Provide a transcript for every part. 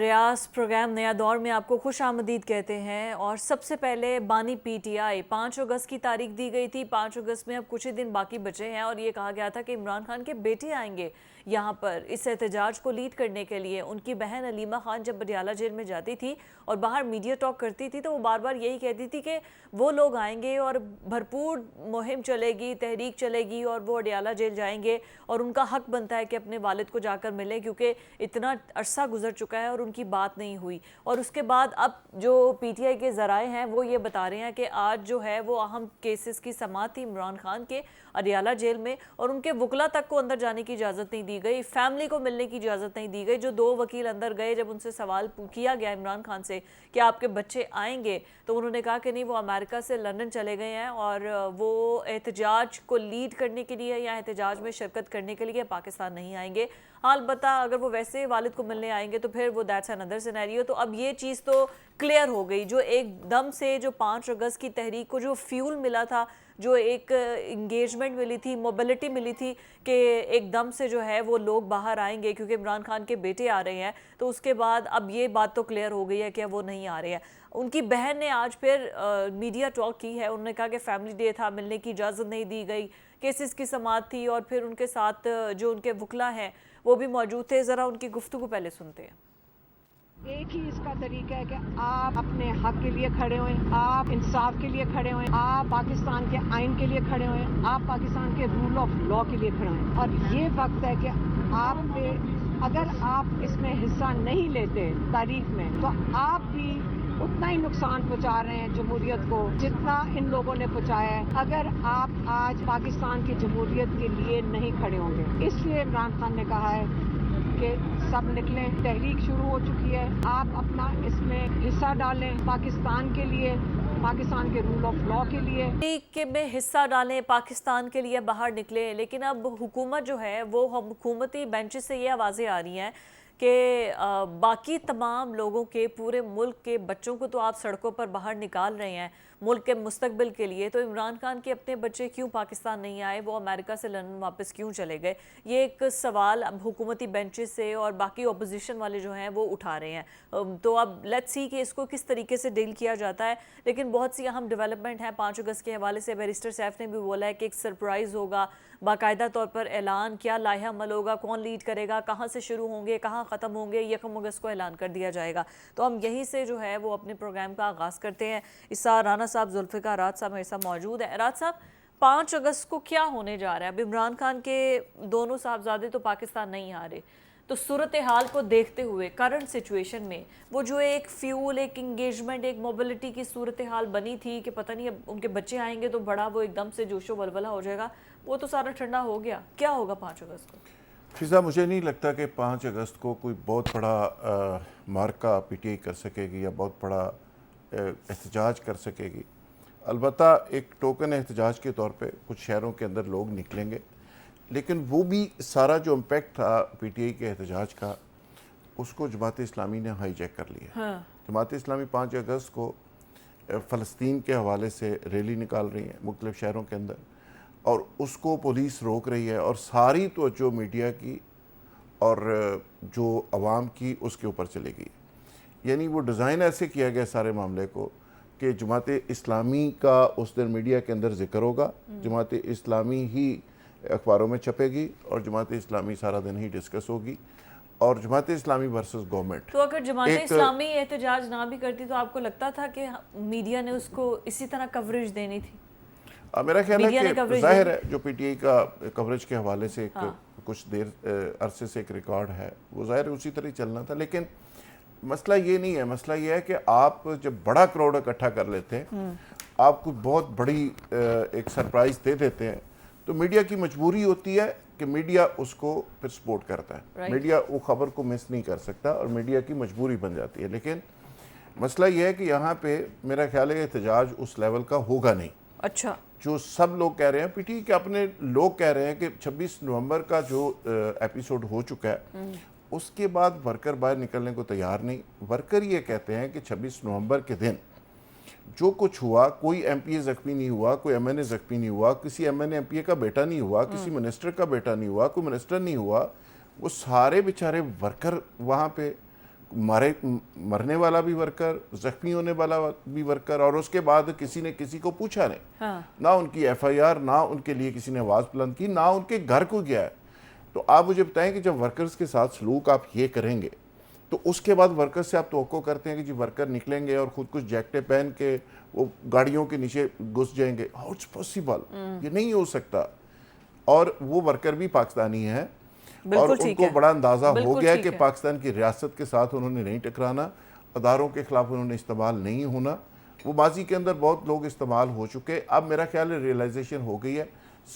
ریاض programme نیا دور میں آپ کو خوش آمدید کہتے ہیں۔ اور سب سے پہلے بانی پی ٹی آئی 5 اگست کی تاریخ دی گئی تھی۔ 5 اگست میں اب کچھ ہی دن باقی بچے ہیں اور یہ کہا گیا تھا کہ عمران خان کے بیٹے آئیں گے یہاں پر اس احتجاج کو لیڈ کرنے کے لیے۔ ان کی بہن علیمہ خان جب اڈیالہ جیل میں جاتی تھی اور باہر میڈیا ٹاک کرتی تھی تو وہ بار بار یہی کہتی تھی کہ وہ لوگ آئیں گے اور بھرپور مہم چلے گی، تحریک چلے گی اور وہ اڈیالہ جیل جائیں گے اور ان کا حق بنتا ہے کہ اپنے والد کو جا کر ملے، کیونکہ اتنا عرصہ گزر چکا ہے اور ان کی بات نہیں ہوئی۔ اور اس کے بعد اب جو پی ٹی آئی کے ذرائع ہیں وہ یہ بتا رہے ہیں کہ آج جو ہے وہ اہم کیسز کی سماعت تھی عمران خان کے اڈیالہ جیل میں، اور ان کے وکلا تک کو اندر جانے کی اجازت نہیں دی گئی، فیملی کو ملنے کی اجازت نہیں دی گئی۔ جو 2 وکیل اندر گئے، جب ان سے سوال کیا گیا عمران خان سے کہ آپ کے بچے آئیں گے، تو انہوں نے کہا کہ نہیں، وہ امریکہ سے لندن چلے گئے ہیں اور وہ احتجاج کو لیڈ کرنے کے لیے یا احتجاج میں شرکت کرنے کے لیے پاکستان نہیں آئیں گے۔ البتہ اگر وہ ویسے والد کو ملنے آئیں گے تو پھر وہ دیٹس another scenario۔ تو اب یہ چیز تو کلیئر ہو گئی، جو ایک دم سے جو 5 اگست کی تحریک کو جو فیول ملا تھا، جو ایک انگیجمنٹ ملی تھی، موبلٹی ملی تھی کہ ایک دم سے جو ہے وہ لوگ باہر آئیں گے کیونکہ عمران خان کے بیٹے آ رہے ہیں، تو اس کے بعد اب یہ بات تو کلیئر ہو گئی ہے کہ وہ نہیں آ رہے ہیں۔ ان کی بہن نے آج پھر میڈیا ٹاک کی ہے، انہوں نے کہا کہ فیملی ڈے تھا، ملنے کی اجازت نہیں دی گئی، کیسز کی سماعت تھی اور پھر ان کے ساتھ جو ان کے وکلا ہیں وہ بھی موجود تھے۔ ذرا ان کی گفتگو پہلے سنتے ہیں۔ ایک ہی اس کا طریقہ ہے کہ آپ اپنے حق کے لیے کھڑے ہوئیں، آپ انصاف کے لیے کھڑے ہوئیں، آپ پاکستان کے آئین کے لیے کھڑے ہوئیں، آپ پاکستان کے رول آف لا کے لیے کھڑے ہوئیں۔ اور یہ وقت ہے کہ آپ پہ اگر آپ اس میں حصہ نہیں لیتے تاریخ میں تو آپ بھی اتنا ہی نقصان پہنچا رہے ہیں جمہوریت کو جتنا ان لوگوں نے پہنچایا ہے اگر آپ آج پاکستان کی جمہوریت کے لیے نہیں کھڑے ہوں گے۔ اس لیے عمران خان نے کہا ہے کہ سب نکلیں، تحریک شروع ہو چکی ہے، آپ اپنا اس میں حصہ ڈالیں پاکستان کے لیے، پاکستان کے رول آف لا کے لیے۔ تحریک میں حصہ ڈالیں، پاکستان کے لیے باہر نکلیں، لیکن اب حکومت جو ہے وہ حکومتی بینچ سے یہ آوازیں آ رہی ہیں کہ باقی تمام لوگوں کے، پورے ملک کے بچوں کو تو آپ سڑکوں پر باہر نکال رہے ہیں ملک کے مستقبل کے لیے، تو عمران خان کے اپنے بچے کیوں پاکستان نہیں آئے، وہ امریکہ سے لندن واپس کیوں چلے گئے؟ یہ ایک سوال اب حکومتی بینچز سے اور باقی اپوزیشن والے جو ہیں وہ اٹھا رہے ہیں۔ تو اب لیٹس سی کہ اس کو کس طریقے سے ڈیل کیا جاتا ہے، لیکن بہت سی اہم ڈیولپمنٹ ہیں 5 اگست کے حوالے سے۔ بیرسٹر سیف نے بھی بولا ہے کہ ایک سرپرائز ہوگا، باقاعدہ طور پر اعلان، کیا لائحہ عمل ہوگا، کون لیڈ کرے گا، کہاں سے شروع ہوں گے، کہاں ختم ہوں گے، 1 اگست کو اعلان کر دیا جائے گا۔ تو ہم یہیں سے جو ہے وہ اپنے پروگرام کا آغاز کرتے ہیں۔ اسا رانا صاحب، ذوالفقار راج صاحب میرے ساتھ موجود ہیں۔ راج صاحب، 5 اگست کو کیا ہونے جا رہا ہے؟ اب عمران خان کے دونوں صاحبزادے تو پاکستان نہیں آ رہے، تو صورتحال کو دیکھتے ہوئے کرنٹ سچویشن میں وہ جو ایک فیول، ایک انگیجمنٹ، ایک موبلٹی کی صورتحال بنی تھی کہ پتہ نہیں اب ان کے بچے آئیں گے تو بڑا وہ ایک دم سے جوش و ولولہ ہو جائے گا، وہ تو سارا ٹھنڈا ہو گیا۔ کیا ہوگا 5 اگست کو؟ فضا، مجھے نہیں لگتا کہ 5 اگست کو کوئی بہت بڑا مارکہ پی ٹی آئی کر سکے گی یا بہت بڑا احتجاج کر سکے گی۔ البتہ ایک ٹوکن احتجاج کے طور پہ کچھ شہروں کے اندر لوگ نکلیں گے، لیکن وہ بھی سارا جو امپیکٹ تھا پی ٹی آئی کے احتجاج کا، اس کو جماعت اسلامی نے ہائی جیک کر لیا۔ جماعت اسلامی 5 اگست کو فلسطین کے حوالے سے ریلی نکال رہی ہیں مختلف شہروں کے اندر، اور اس کو پولیس روک رہی ہے، اور ساری توجہ میڈیا کی اور جو عوام کی اس کے اوپر چلے گئی۔ یعنی وہ ڈیزائن ایسے کیا گیا سارے معاملے کو کہ جماعت اسلامی کا اس دن میڈیا کے اندر ذکر ہوگا، جماعت اسلامی ہی اخباروں میں چھپے گی اور جماعت اسلامی سارا دن ہی ڈسکس ہوگی، اور جماعت اسلامی ورسز گورنمنٹ۔ تو اگر جماعت اسلامی احتجاج نہ بھی کرتی تو آپ کو لگتا تھا کہ میڈیا نے اس کو اسی طرح کوریج دینی تھی؟ میرا خیال ہے کہ ظاہر ہے جو پی ٹی آئی کا کوریج کے حوالے سے کچھ دیر عرصے سے ایک ریکارڈ ہے، وہ ظاہر اسی طرح چلنا تھا، لیکن مسئلہ یہ نہیں ہے۔ مسئلہ یہ ہے کہ آپ جب بڑا کراؤڈ اکٹھا کر لیتے ہیں، آپ کو بہت بڑی ایک سرپرائز دے دیتے ہیں، تو میڈیا کی مجبوری ہوتی ہے کہ میڈیا اس کو پھر سپورٹ کرتا ہے۔ میڈیا وہ خبر کو مس نہیں کر سکتا اور میڈیا کی مجبوری بن جاتی ہے، لیکن مسئلہ یہ ہے کہ یہاں پہ میرا خیال ہے احتجاج اس لیول کا ہوگا نہیں۔ اچھا، جو سب لوگ کہہ رہے ہیں، پی ٹی آئی کے اپنے لوگ کہہ رہے ہیں کہ 26 نومبر کا جو ایپیسوڈ ہو چکا ہے، اس کے بعد ورکر باہر نکلنے کو تیار نہیں۔ ورکر یہ کہتے ہیں کہ 26 نومبر کے دن جو کچھ ہوا، کوئی ایم پی اے زخمی نہیں ہوا، کوئی ایم این اے زخمی نہیں ہوا، کسی M N A M P A کا بیٹا نہیں ہوا، کسی منسٹر کا بیٹا نہیں ہوا، کوئی منسٹر نہیں ہوا، وہ سارے بیچارے ورکر وہاں پہ مرنے والا بھی ورکر, زخمی ہونے والا بھی ورکر, اور اس کے بعد کسی نے کسی کو پوچھا نہیں, نہ ان کی ایف آئی آر, نہ ان کے لیے کسی نے آواز بلند کی, نہ ان کے گھر کو گیا ہے. تو آپ مجھے بتائیں کہ جب ورکرز کے ساتھ سلوک آپ یہ کریں گے تو اس کے بعد ورکر سے آپ توقع کرتے ہیں کہ جی ورکر نکلیں گے اور خود کچھ جیکٹیں پہن کے وہ گاڑیوں کے نیچے گھس جائیں گے. ہاؤ اٹس پاسبل, یہ نہیں ہو سکتا. اور وہ ورکر بھی پاکستانی ہیں اور ان کو بڑا اندازہ ہو گیا ہے کہ پاکستان کی ریاست کے ساتھ انہوں نے نہیں ٹکرانا, اداروں کے خلاف انہوں نے استعمال نہیں ہونا. وہ ماضی کے اندر بہت لوگ استعمال ہو چکے, اب میرا خیال ہے ریئلائزیشن ہو گئی ہے,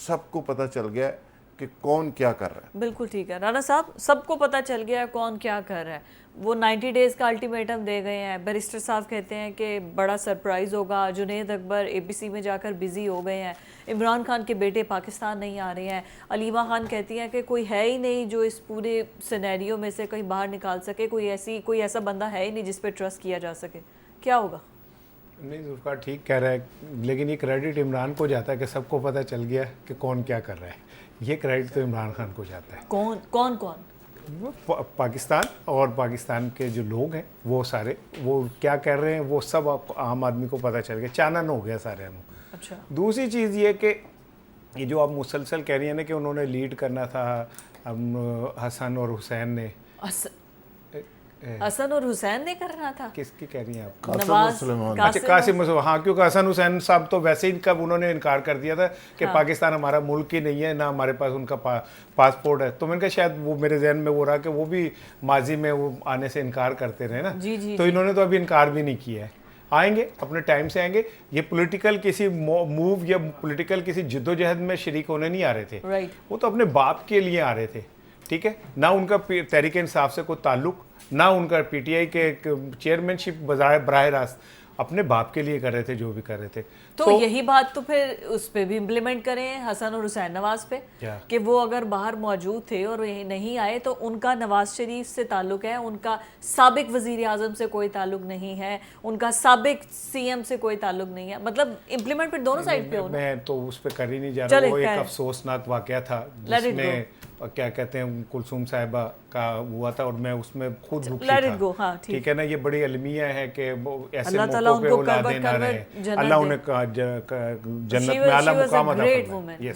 سب کو پتہ چل گیا ہے کہ کون کیا کر رہا ہے. بالکل ٹھیک ہے رانا صاحب, سب کو پتہ چل گیا ہے کون کیا کر رہا ہے. وہ 90 ڈیز کا الٹیمیٹم دے گئے ہیں. بیرسٹر صاحب کہتے ہیں کہ بڑا سرپرائز ہوگا. جنید اکبر اے بی سی میں جا کر بزی ہو گئے ہیں. عمران خان کے بیٹے پاکستان نہیں آ رہے ہیں. علیمہ خان کہتی ہیں کہ کوئی ہے ہی نہیں جو اس پورے سینیریو میں سے کہیں باہر نکال سکے, کوئی ایسا بندہ ہے ہی نہیں جس پہ ٹرسٹ کیا جا سکے. کیا ہوگا؟ نہیں, ذوالفقار ٹھیک کہہ رہا ہے, لیکن یہ کریڈٹ عمران کو جاتا ہے کہ سب کو پتہ چل گیا کہ کون کیا کر رہا ہے. یہ کریڈٹ تو عمران خان کو جاتا ہے. کون پاکستان اور پاکستان کے جو لوگ ہیں وہ سارے وہ کیا کر رہے ہیں وہ سب عام آدمی کو پتہ چل گیا, چانن ہو گیا سارے انہوں. اچھا, دوسری چیز یہ کہ یہ جو آپ مسلسل کہہ رہی ہیں نا کہ انہوں نے لیڈ کرنا تھا حسن اور حسین نے. حسن اور حسین نے کرنا تھا؟ کس کی کہہ رہی ہیں آپ؟ قاسم, ہاں, کیونکہ حسن حسین صاحب تو ویسے ہی کب انہوں نے انکار کر دیا تھا کہ پاکستان ہمارا ملک ہی نہیں ہے, نہ ہمارے پاس ان کا پاسپورٹ ہے. تو میں نے کہا شاید وہ میرے ذہن میں وہ رہا کہ وہ بھی ماضی میں وہ آنے سے انکار کرتے رہے نا. تو انہوں نے تو ابھی انکار بھی نہیں کیا ہے. آئیں گے, اپنے ٹائم سے آئیں گے. یہ پولیٹیکل کسی موو یا پولیٹیکل کسی جدوجہد میں شریک ہونے نہیں آ رہے تھے, وہ تو اپنے باپ کے لیے آ رہے تھے. ٹھیک ہے, نہ ان کا تحریک انصاف سے کوئی تعلق, نہ ان کا پی ٹی آئی کے چیئرمین شپ براہ راست, اپنے باپ کے لیے کر رہے تھے جو بھی کر رہے تھے. تو یہی بات تو پھر اس پہ بھی امپلیمنٹ کریں حسن اور حسین نواز پہ, کہ وہ اگر باہر موجود تھے اور نہیں آئے تو ان کا نواز شریف سے تعلق ہے, ان کا سابق وزیر اعظم سے کوئی تعلق نہیں ہے, ان کا سابق سی ایم سے کوئی تعلق نہیں ہے. مطلب امپلیمنٹ پھر دونوں سائڈ پہ ہونا. میں تو اس پہ کر ہی نہیں جا رہا. وہ ایک افسوسناک واقعہ تھا جس میں کیا کہتے ہیں کلثوم صاحبہ کا ہوا تھا, اور میں اس میں خود دکھی تھا. ٹھیک ہے نا, یہ بڑی المیہ ہے کہ ایسے موقعوں پہ اولادیں نہ رہے. اللہ انہیں جنت میں اعلیٰ مقام عطا فرمائے.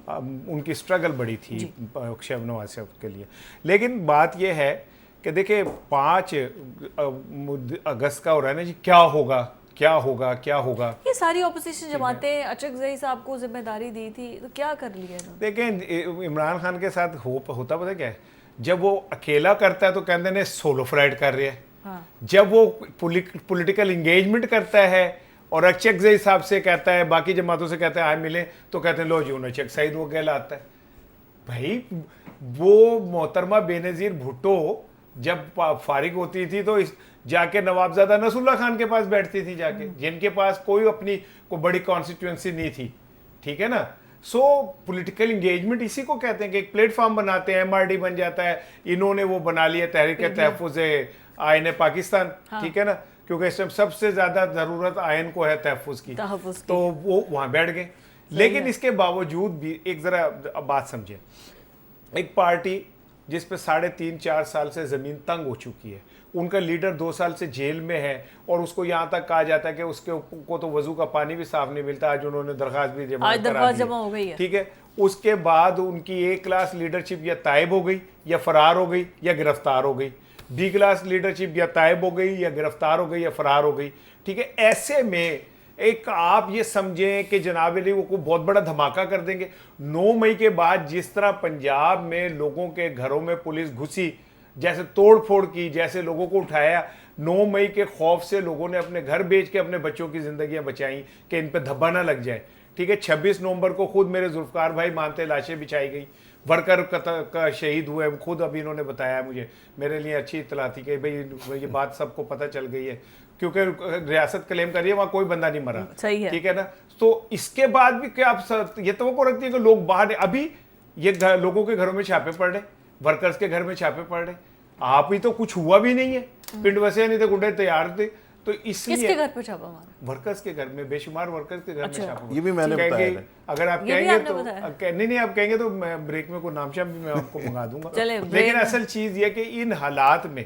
ان کی اسٹرگل بڑی تھی شہناز نواز صاحب کے لیے. لیکن بات یہ ہے کہ دیکھیں 5 اگست کا ہو رہا ہے نا جی, کیا ہوگا کیا ہوگا کیا ہوگا. یہ ساری اپوزیشن جماعتیں اچکزئی صاحب کو ذمہ داری دی تھی, تو کیا کر لیا؟ دیکھیں عمران خان کے ساتھ ہوتا پتہ کیا ہے, جب وہ اکیلا کرتا ہے تو کہتے ہیں سولو فرائڈ کر رہے ہیں. جب وہ پولیٹیکل انگیجمنٹ کرتا ہے اور اچکزئی صاحب سے کہتا ہے, باقی جماعتوں سے کہتا ہے آئے ملیں, تو کہتے ہیں لو جی انہیں چک سعید وہ کہلا آتا ہے. بھائی وہ محترمہ بے نظیر بھٹو جب فارغ ہوتی تھی تو جا کے نوابزادہ نصر اللہ خان کے پاس بیٹھتی تھی, جا کے, جن کے پاس کوئی اپنی کوئی بڑی کانسٹیٹوئنسی نہیں تھی. ٹھیک ہے نا. سو پولیٹیکل انگیجمنٹ اسی کو کہتے ہیں کہ ایک پلیٹ فارم بناتے ہیں, ایم آر ڈی بن جاتا ہے. انہوں نے وہ بنا لیا تحریک تحفظ آئین پاکستان. ٹھیک ہے نا, کیونکہ اس میں سب سے زیادہ ضرورت آئین کو ہے تحفظ کی, تو وہ وہاں بیٹھ گئے. لیکن اس کے باوجود بھی ایک ذرا بات سمجھیں, ایک پارٹی جس پہ 3.5-4 سال سے زمین تنگ ہو چکی ہے, ان کا لیڈر 2 سال سے جیل میں ہے, اور اس کو یہاں تک کہا جاتا ہے کہ اس کو تو وضو کا پانی بھی صاف نہیں ملتا. آج انہوں نے درخواست بھی جمع ہو گئی ہے. ٹھیک ہے, اس کے بعد ان کی A کلاس لیڈرشپ یا طائب ہو گئی یا فرار ہو گئی یا گرفتار ہو گئی, B کلاس لیڈرشپ یا طائب ہو گئی یا گرفتار ہو گئی یا فرار ہو گئی. ٹھیک ہے, ایسے میں ایک آپ یہ سمجھیں کہ جناب علی وہ بہت بڑا دھماکہ کر دیں گے. 9 مئی کے بعد جس طرح پنجاب میں لوگوں کے گھروں میں پولیس گھسی, جیسے توڑ پھوڑ کی, جیسے لوگوں کو اٹھایا, 9 مئی کے خوف سے لوگوں نے اپنے گھر بیچ کے اپنے بچوں کی زندگیاں بچائیں کہ ان پہ دھبا نہ لگ جائے. ٹھیک ہے, 26 نومبر کو خود میرے ذوالفقار بھائی مانتے لاشیں بچائی گئی, ورکر کا شہید ہوئے, خود ابھی انہوں نے بتایا مجھے, میرے لیے اچھی اطلاع تھی کہ بھئی یہ بات سب کو پتہ چل گئی ہے, کیونکہ ریاست کلیم کر رہی ہے وہاں کوئی بندہ نہیں مرا. ٹھیک ہے نا. تو اس کے بعد بھی کیا آپ یہ توقع رکھتی ہے کہ لوگ باہر, ابھی یہ لوگوں کے گھروں میں چھاپے پڑ رہے, ورکرز کے گھر میں چھاپے پڑ رہے, آپ ہی تو کچھ ہوا بھی نہیں ہے, پنڈ وسے نہیں تھے, گنڈے تیار تھے. تو اس لیے کس کے گھر پہ چھاپا مارا؟ ورکرز کے گھر میں, بے شمار ورکرز کے گھر میں چھاپا. یہ بھی میں نے بتایا اگر آپ یہ بھی کہیں گے آپ نے تو بتایا۔ نہیں آپ کہیں گے تو میں بریک میں کوئی نام شام بھی میں آپ کو منگا دوں گا۔ چلے لیکن اصل چیز یہ کہ ان حالات میں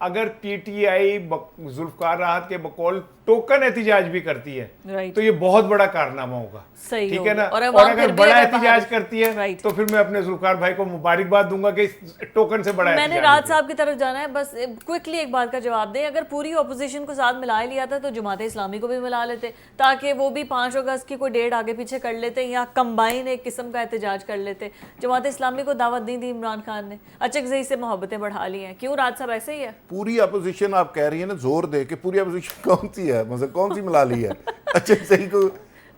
اگر پی ٹی آئی ذوالفقار راحت کے بقول ٹوکن احتجاج بھی کرتی ہے تو یہ بہت بڑا کارنامہ ہوگا، ٹھیک ہے نا، اور اگر بڑا احتجاج کرتی ہے تو پھر میں اپنے ذوالفقار بھائی کو مبارکباد دوں گا کہ ٹوکن سے بڑا میں نے راج صاحب کی طرف جانا ہے، بس کوئکلی ایک بات کا جواب دیں، اگر پوری اپوزیشن کو ساتھ ملا لیا تھا تو جماعت اسلامی کو بھی ملا لیتے تاکہ وہ بھی 5 اگست کی کوئی ڈیٹ آگے پیچھے کر لیتے یا کمبائن ایک قسم کا احتجاج کر لیتے۔ جماعت اسلامی کو دعوت نہیں دی عمران خان نے، اچکزئی سے محبتیں بڑھا لی ہیں، کیوں راج صاحب ایسے ہی ہے؟ پوری اپوزیشن آپ کہہ رہی ہیں نا، زور دے کہ پوری اپوزیشن کون سی ہے، مطلب کون سی ملا لی ہے؟ اچکزئی کو،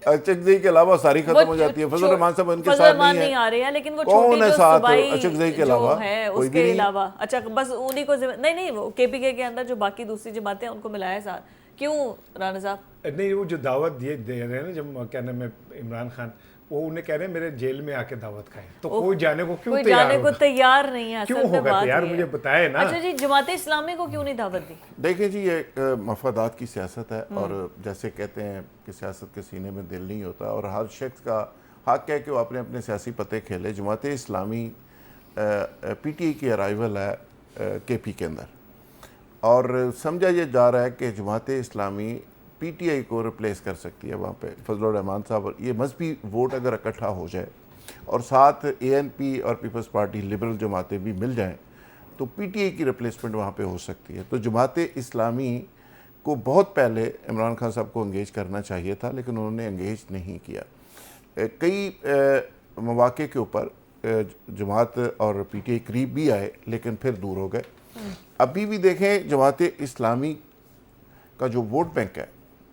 اچکزئی کے علاوہ ساری ختم ہو جاتی ہے۔ فضل الرحمان صاحب ان کے ساتھ نہیں آ رہے ہیں، لیکن وہ کون ہے چھوٹی جو ساتھ صوبائی اچکزئی کے جو علاوہ؟ ہے اس کے علاوہ، اچھا بس انہی کو نہیں وہ کے پی کے اندر جو باقی دوسری جماعتیں ان کو ملایا ہے ساتھ، کیوں رانا صاحب؟ نہیں وہ جو دعوت دے رہے ہیں نا، جب کیا نام ہے عمران خان، وہ انہیں کہہ رہے ہیں میرے جیل میں آ کے دعوت کھائیں، تو کوئی جانے کو کیوں تیار نہیں ہے؟ کیوں ہوگا تیار؟ مجھے بتائے نا۔ اچھا جی، جماعت اسلامی کو کیوں نہیں دعوت دی؟ دیکھیں جی، یہ ایک مفادات کی سیاست ہے، اور جیسے کہتے ہیں کہ سیاست کے سینے میں دل نہیں ہوتا، اور ہر شخص کا حق ہے کہ وہ اپنے اپنے سیاسی پتے کھیلے۔ Jamaat Islami P T I کی ارائیول ہے کے پی کے اندر، اور سمجھا یہ جا رہا ہے کہ Jamaat Islami P T I کو ریپلیس کر سکتی ہے وہاں پہ۔ فضل الرحمان صاحب، یہ مذہبی ووٹ اگر اکٹھا ہو جائے اور ساتھ اے این پی اور پیپلز پارٹی لبرل جماعتیں بھی مل جائیں تو پی ٹی آئی کی ریپلیسمنٹ وہاں پہ ہو سکتی ہے۔ تو جماعت اسلامی کو بہت پہلے عمران خان صاحب کو انگیج کرنا چاہیے تھا، لیکن انہوں نے انگیج نہیں کیا۔ کئی مواقع کے اوپر جماعت اور پی ٹی آئی قریب بھی آئے لیکن پھر دور ہو گئے۔ ابھی بھی دیکھیں جماعت اسلامی کا جو ووٹ بینک ہے،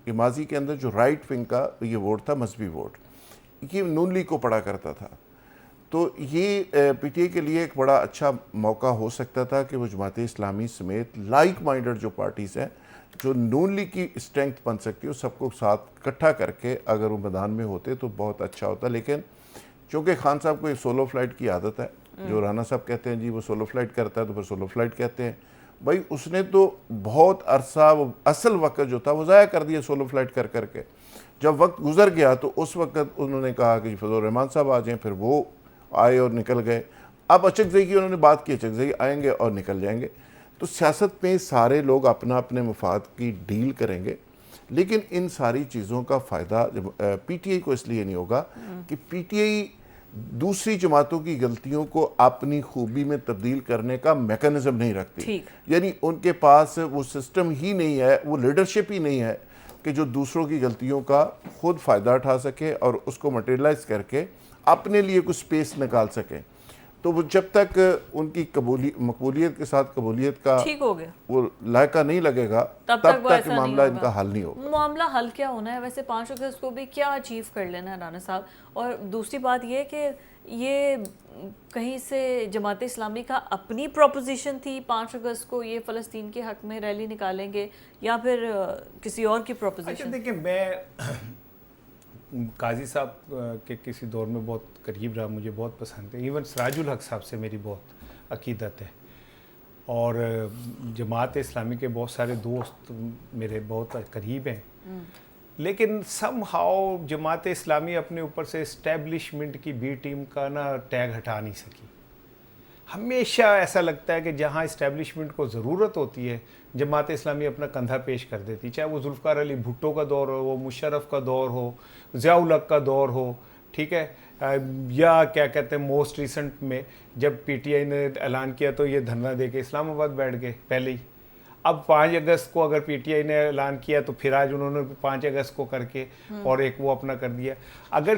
یہ ماضی کے اندر جو رائٹ ونگ کا یہ ووٹ تھا، مذہبی ووٹ، یہ نون لیگ کو پڑا کرتا تھا، تو یہ پی ٹی آئی کے لیے ایک بڑا اچھا موقع ہو سکتا تھا کہ وہ جماعت اسلامی سمیت لائک مائنڈڈ جو پارٹیز ہیں جو نون لیگ کی اسٹرینگتھ بن سکتی ہے، سب کو ساتھ اکٹھا کر کے اگر وہ میدان میں ہوتے تو بہت اچھا ہوتا۔ لیکن چونکہ خان صاحب کو ایک سولو فلائٹ کی عادت ہے، جو رانا صاحب کہتے ہیں جی وہ سولو فلائٹ کرتا ہے تو پھر سولو فلائٹ کہتے ہیں، بھائی اس نے تو بہت عرصہ اصل وقت جو تھا وہ ضائع کر دیا سولو فلائٹ کر کر کے۔ جب وقت گزر گیا تو اس وقت انہوں نے کہا کہ فضل الرحمان صاحب آ جائیں، پھر وہ آئے اور نکل گئے۔ اب اچکزئی کی انہوں نے بات کی، اچکزئی آئیں گے اور نکل جائیں گے۔ تو سیاست میں سارے لوگ اپنا اپنے مفاد کی ڈیل کریں گے، لیکن ان ساری چیزوں کا فائدہ پی ٹی آئی کو اس لیے نہیں ہوگا کہ پی ٹی آئی دوسری جماعتوں کی غلطیوں کو اپنی خوبی میں تبدیل کرنے کا میکانزم نہیں رکھتی، یعنی ان کے پاس وہ سسٹم ہی نہیں ہے، وہ لیڈرشپ ہی نہیں ہے کہ جو دوسروں کی غلطیوں کا خود فائدہ اٹھا سکے اور اس کو مٹیریلائز کر کے اپنے لیے کچھ سپیس نکال سکیں۔ تو وہ جب تک ان کی مقبولیت کے ساتھ قبولیت کا وہ لائقہ نہیں لگے گا تب تک معاملہ ان کا حل نہیں ہوگا۔ معاملہ حل کیا ہونا ہے ویسے 5 اگست کو بھی کیا اچیو کر لینا ہے رانا صاحب؟ اور دوسری بات یہ کہ یہ کہیں سے جماعت اسلامی کا اپنی پروپوزیشن تھی 5 اگست کو یہ فلسطین کے حق میں ریلی نکالیں گے یا پھر کسی اور کی پروپوزیشن؟ دیکھیں میں قاضی صاحب کے کسی دور میں بہت قریب رہا، مجھے بہت پسند ہے، ایون سراج الحق صاحب سے میری بہت عقیدت ہے، اور جماعت اسلامی کے بہت سارے دوست میرے بہت قریب ہیں، لیکن سم ہاؤ جماعت اسلامی اپنے اوپر سے اسٹیبلشمنٹ کی بی ٹیم کا نا ٹیگ ہٹا نہیں سکی۔ ہمیشہ ایسا لگتا ہے کہ جہاں اسٹیبلشمنٹ کو ضرورت ہوتی ہے جماعت اسلامی اپنا کندھا پیش کر دیتی، چاہے وہ ذوالفقار علی بھٹو کا دور ہو، وہ مشرف کا دور ہو، ضیاء الحق کا دور ہو، ٹھیک ہے، یا کیا کہتے ہیں موسٹ ریسنٹ میں جب پی ٹی آئی نے اعلان کیا تو یہ دھرنا دے کے اسلام آباد بیٹھ گئے پہلے ہی۔ اب 5 اگست کو اگر پی ٹی آئی نے اعلان کیا تو پھر آج انہوں نے 5 اگست کو کر کے اور ایک وہ اپنا کر دیا۔ اگر